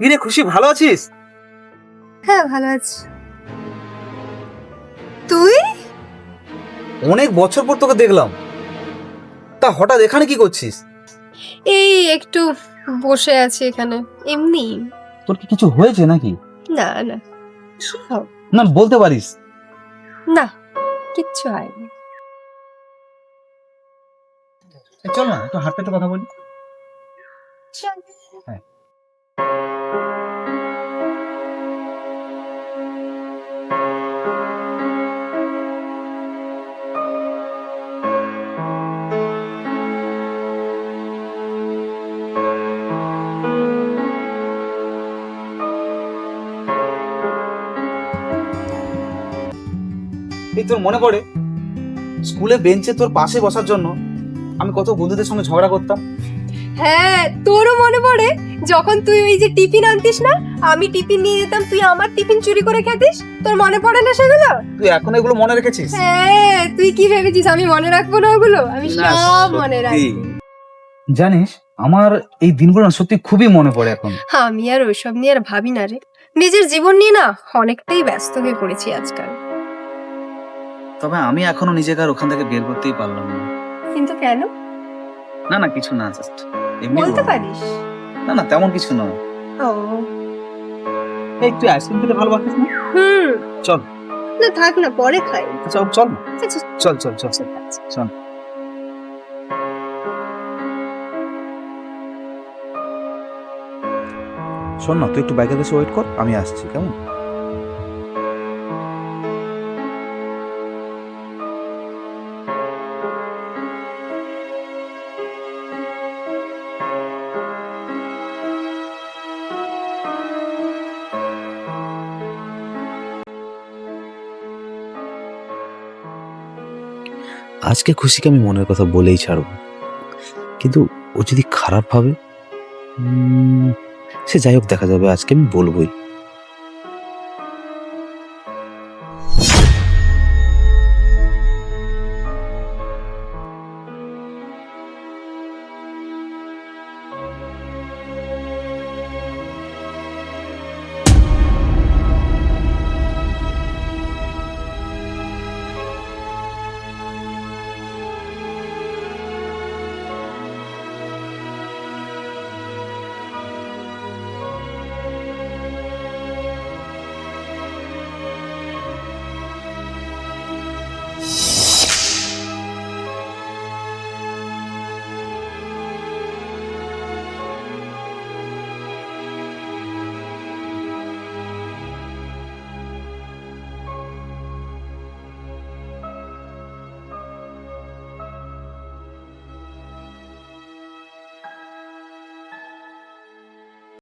কিরে খুশি, ভালো আছিস? হ্যাঁ ভালো আছি। তুই? অনেক বছর পর তোকে দেখলাম, তা হঠাৎ এখানে কি করছিস? এই একটু বসে আছি এখানে, এমনি। তোর কি কিছু হয়েছে নাকি? না না, কি হবে? না বলতে পারিস। না, কিচ্ছু হয়নি। চল না একটু হাঁটতে কথা বলি। চল। হ্যাঁ। এই তোর মনে পড়ে স্কুলে বেঞ্চে তোর পাশে বসার জন্য আমি কত বন্ধুদের সঙ্গে ঝগড়া করতাম? হ্যাঁ, তোরও মনে পড়ে যখন তুই ওই যে টিফিন আনতিস না, আমি টিফিন নিয়ে যেতাম, তুই আমার টিফিন চুরি করে খেতিস। তোর মনে পড়ে না সেগুলো? তুই এখন এগুলো মনে রেখেছিস? হ্যাঁ, তুই কি ভেবেছিস আমি মনে রাখবো না ওগুলো? আমি সব মনে রাখি। জানিস, আমার এই দিনগুলো না সত্যি খুবই মনে পড়ে এখন। আমি আর ওইসব নিয়ে আর ভাবি না রে, নিজের জীবন নিয়ে না অনেকটাই ব্যস্ত হয়ে পড়েছি আজকাল। তবে আমি এখনো নিজেকে আর ওখান থেকে বের করতেই পারলাম না। কিন্তু কেন? না না কিছু না, জাস্ট এমনি বলতে পারিস? না না তেমন কিছু নয়। ও এই তুই আইসক্রিম খেতে ভালোবাসিস না? হুম, চল। না থাক না, পরে খাই। চল চল না। আচ্ছা, চল চল চল ঠিক আছে। চল। শোন না, তুই একটু বাইকের কাছে ওয়েট কর, আমি আসছি, কেমন? আজকে খুশিকে আমি মনের কথা বলেই ছাড়ব, কিন্তু ও যদি খারাপ ভাবে, সে যাই হোক দেখা যাবে, আজকে আমি বলবোই।